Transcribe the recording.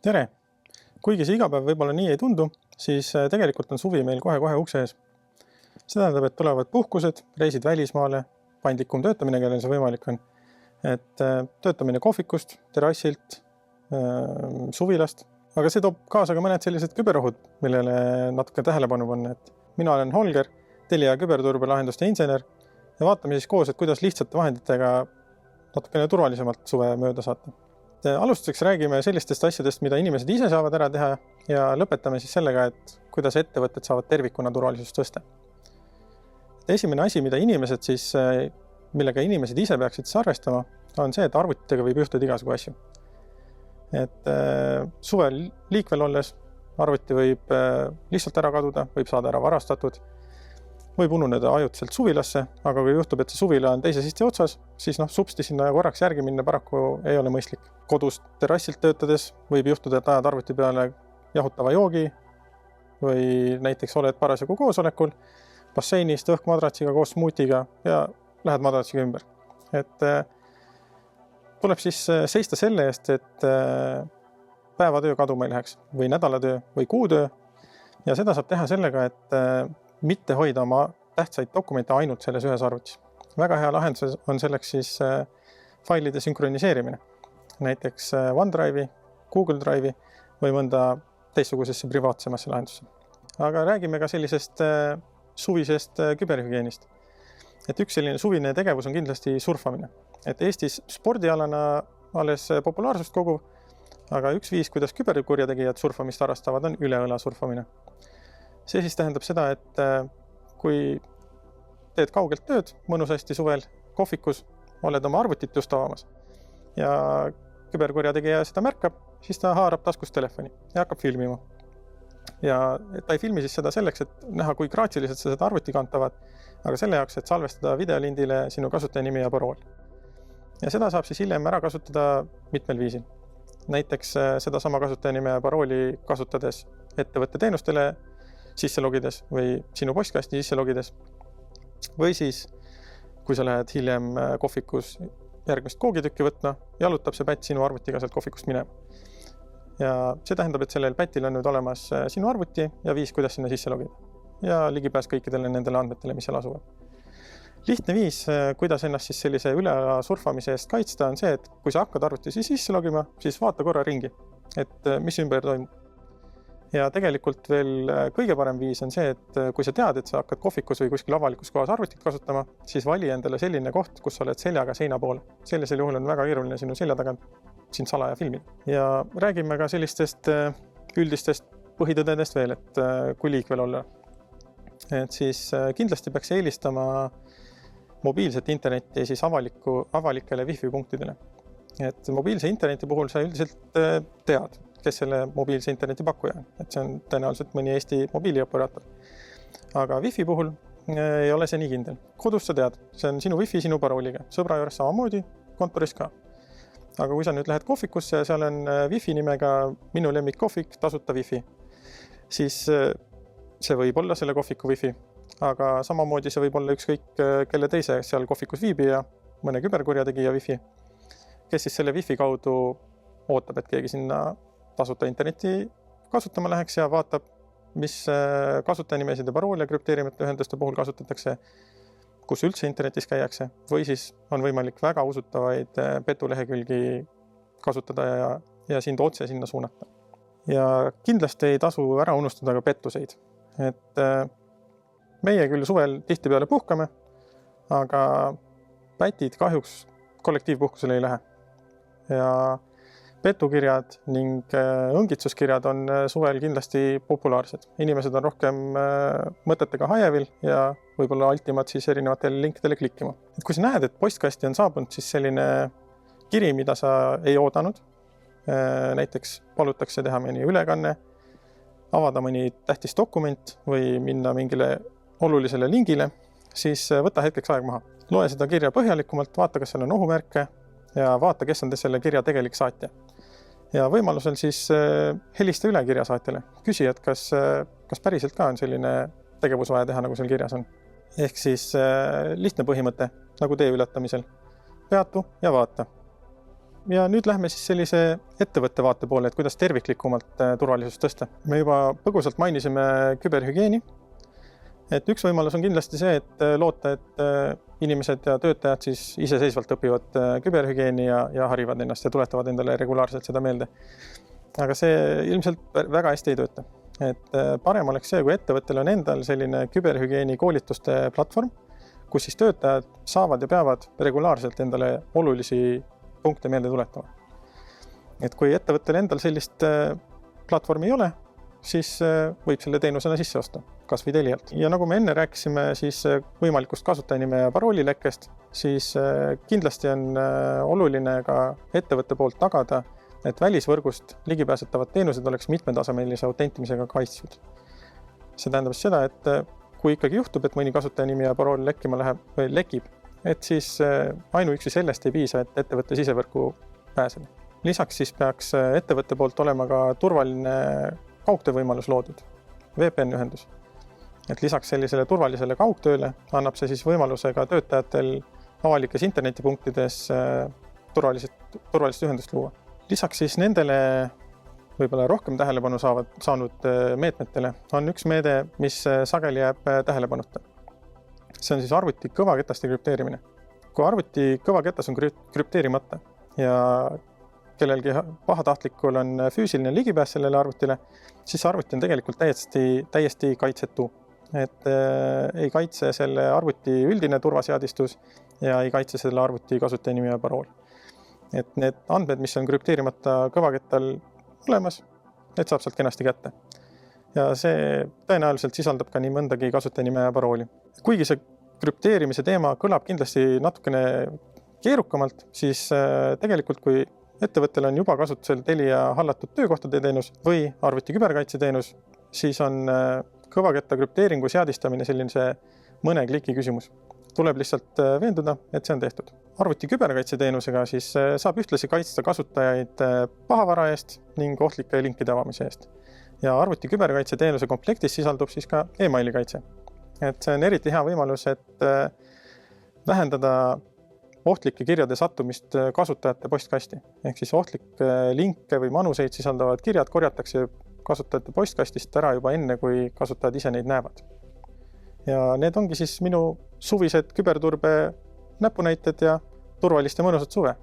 Tere! Kuigi see igapäev võib-olla nii ei tundu, siis tegelikult on suvi meil kohe-kohe ukse ees. See tähendab, et tulevad puhkused, reisid välismaale, paindlikum töötamine, kellel see võimalik on. Et töötamine kohvikust, terrassilt, suvilast. Aga see toob kaasa ka mõned sellised küberohud, millele natuke tähelepanu panna. Mina olen Holger, Telia küberturbelahenduste insener ja vaatame siis koos, et kuidas lihtsate vahenditega natukene turvalisemalt suve mööda saata. Alustuseks räägime sellistest asjadest, mida inimesed ise saavad ära teha ja lõpetame siis sellega, et kuidas ettevõtted saavad tervikuna turvalisust tõsta. Esimene asi, millega inimesed ise peaksid arvestama, on see, et arvutitega võib juhtuda igasugu asju. Suvel liikvel olles arvuti võib lihtsalt ära kaduda, võib saada ära varastatud, võib ununeda ajutiselt suvilasse, aga kui juhtub, et see suvila on teise sisti otsas, siis supsti sinna korraks järgi minna paraku ei ole mõistlik. Kodust terrassilt töötades võib juhtuda, et ajad arvuti peale jahutava joogi või näiteks oled parasjagu koosolekul, basseinist õhkmadratsiga koos smuutiga ja lähed madratsiga ümber. Tuleb siis seista selle eest, et päevatöö kaduma ei läheks või nädalatöö või kuutöö ja seda saab teha sellega, et mitte hoida oma tähtsaid dokumente ainult selles ühes arvutis. Väga hea lahendus on selleks siis failide sünkroniseerimine. Näiteks OneDrive'i, Google Drive'i või mõnda teistsugusesse privaatsemasse lahendusse. Aga räägime ka sellisest suvisest küberhügienist. Üks selline suvine tegevus on kindlasti surfamine. Eestis spordialana alles populaarsust koguv, aga üks viis, kuidas küberkurjategijad surfamist harrastavad, on üle õla surfamine. See siis tähendab seda, et kui teed kaugelt tööd mõnusasti suvel kohvikus, oled oma arvutit just avamas ja küberkurjategija seda märkab, siis ta haarab taskust telefoni ja hakkab filmima. Ja ta ei filmi siis seda selleks, et näha, kui graatsiliselt sa seda arvuti kantavad, aga selle jaoks, et salvestada videolindile sinu kasutajanimi ja parool. Ja seda saab siis hiljem ära kasutada mitmel viisil. Näiteks seda sama kasutajanime ja parooli kasutades ettevõtte teenustele sisse logides või sinu postkasti sisse logides. Või siis, kui sa lähed hiljem kohvikus järgmist koogitükki võtma, jalutab see pätt sinu arvutiga sealt kohvikust minema. Ja see tähendab, et sellel pätil on nüüd olemas sinu arvuti ja viis, kuidas sinna sisse logida. Ja ligipääs kõikidele nendele andmetele, mis seal asuvad. Lihtne viis, kuidas ennast siis sellise üleala surfamise eest kaitsta, on see, et kui sa hakkad arvuti sisse logima, siis vaata korra ringi, et mis ümber toimub. Ja tegelikult veel kõige parem viis on see, et kui sa tead, et sa hakkad kohvikus või kuskil avalikus kohas arvutit kasutama, siis vali endale selline koht, kus sa oled seljaga seina poole. Sellisel juhul on väga keeruline sinu selja tagant sind salaja filmida. Ja räägime ka sellistest üldistest põhitõdedest veel, et kui liikvel olla. Siis kindlasti peaks eelistama mobiilset internetti siis avalikele wifi punktidele. Mobiilse interneti puhul sa üldiselt tead, kes selle mobiilse interneti pakkuja on. See on tõenäoliselt mõni Eesti mobiilioperaator. Aga wifi puhul ei ole see nii kindel. Kodus sa tead, see on sinu wifi sinu parooliga. Sõbra juures samamoodi, kontoris ka. Aga kui sa nüüd lähed kohvikusse ja seal on wifi nimega minu lemmik kohvik, tasuta wifi, siis see võib olla selle kohviku wifi. Aga samamoodi see võib olla ükskõik kelle teise seal kohvikus viibija, mõne küberkurjategija wifi, kes siis selle wifi kaudu ootab, et keegi sinna tasuta interneti kasutama läheks ja vaatab, mis kasutajanimesid ja paroole krüpteerimata ühenduste puhul kasutatakse, kus üldse internetis käiakse, või siis on võimalik väga usutavaid petulehekülgi kasutada ja sind otse sinna suunata. Ja kindlasti ei tasu ära unustada ka pettuseid. Meie küll suvel tihtipeale puhkame, aga pätid kahjuks kollektiivpuhkusele ei lähe. Ja petukirjad ning õngitsuskirjad on suvel kindlasti populaarsed. Inimesed on rohkem mõtetega hajevil ja võib-olla altimad siis erinevatele linkidele klikkima. Kui sa näed, et postkasti on saabunud siis selline kiri, mida sa ei oodanud, näiteks palutakse teha mõni ülekanne, avada mõni tähtis dokument või minna mingile olulisele lingile, siis võta hetkeks aeg maha. Loe seda kirja põhjalikumalt, vaata, kas seal on ohumärke ja vaata, kes on selle kirja tegelik saatja. Ja võimalusel siis helista üle kirjasaatjale. Küsi, et kas päriselt ka on selline tegevus vaja teha, nagu seal kirjas on. Ehk siis lihtne põhimõte, nagu tee ületamisel. Peatu ja vaata. Ja nüüd lähme siis sellise ettevõtte vaate poole, et kuidas terviklikumalt turvalisust tõsta. Me juba põgusalt mainisime küberhügieeni. Et üks võimalus on kindlasti see, et loota, et inimesed ja töötajad siis iseseisvalt õpivad küberhügieeni ja harivad ennast ja tuletavad endale regulaarselt seda meelde. Aga see ilmselt väga hästi ei tööta. Et parem oleks see, kui ettevõttel on endal selline küberhügieeni koolituste platvorm, kus siis töötajad saavad ja peavad regulaarselt endale olulisi punkte meelde tuletama. Et kui ettevõttel endal sellist platvormi ei ole, siis võib selle teenusena sisse osta, kas või Telialt. Ja nagu me enne rääkisime siis võimalikust kasutajanime ja paroolilekkest, siis kindlasti on oluline ka ettevõtte poolt tagada, et välisvõrgust ligipääsetavad teenused oleks mitmetasemelise autentimisega kaitstud. See tähendab seda, et kui ikkagi juhtub, et mõni kasutajanimi ja parool lekkima läheb või lekib, et siis ainuüksi sellest ei piisa, et ettevõtte sisevõrku pääseda. Lisaks siis peaks ettevõtte poolt olema ka turvaline kaugtöövõimalus loodud, VPN-ühendus. Et lisaks sellisele turvalisele kaugtööle annab see siis võimaluse ka töötajatel avalikes internetipunktides turvalist ühendust luua. Lisaks siis nendele võib-olla rohkem tähelepanu saanud meetmetele on üks meede, mis sageli jääb tähelepanuta. See on siis arvuti kõvaketaste krüpteerimine. Kui arvuti kõvaketas on krüpteerimata ja kellelgi pahatahtlikul on füüsiline ligipääs sellele arvutile, siis arvuti on tegelikult täiesti kaitsetu. Et ei kaitse selle arvuti üldine turvaseadistus ja ei kaitse selle arvuti kasutajanimi ja parool. Et need andmed, mis on krüpteerimata kõvakettal olemas, need saab sealt kenasti kätte. Ja see tõenäoliselt sisaldab ka nii mõndagi kasutajanime ja parooli. Kuigi see krüpteerimise teema kõlab kindlasti natukene keerukamalt, siis tegelikult kui ettevõttel on juba kasutusel Telia hallatud töökohtade teenus või arvuti küberkaitse teenus, siis on kõvaketta krüpteeringu seadistamine selline mõne kliki küsimus. Tuleb lihtsalt veenduda, et see on tehtud. Arvuti küberkaitse teenusega siis saab ühtlasi kaitsta kasutajaid pahavara eest ning ohtlike linkide avamise eest. Ja arvuti küberkaitse teenuse komplektis sisaldub siis ka e-maili kaitse. Et see on eriti hea võimalus, et vähendada ohtlike kirjade sattumist kasutajate postkasti. Ehk siis ohtlikke linke või manuseid sisaldavad kirjad korjatakse kasutajate postkastist ära juba enne, kui kasutajad ise neid näevad. Ja need ongi siis minu suvised küberturbe näpunäited ja turvalist ja mõnusat suve.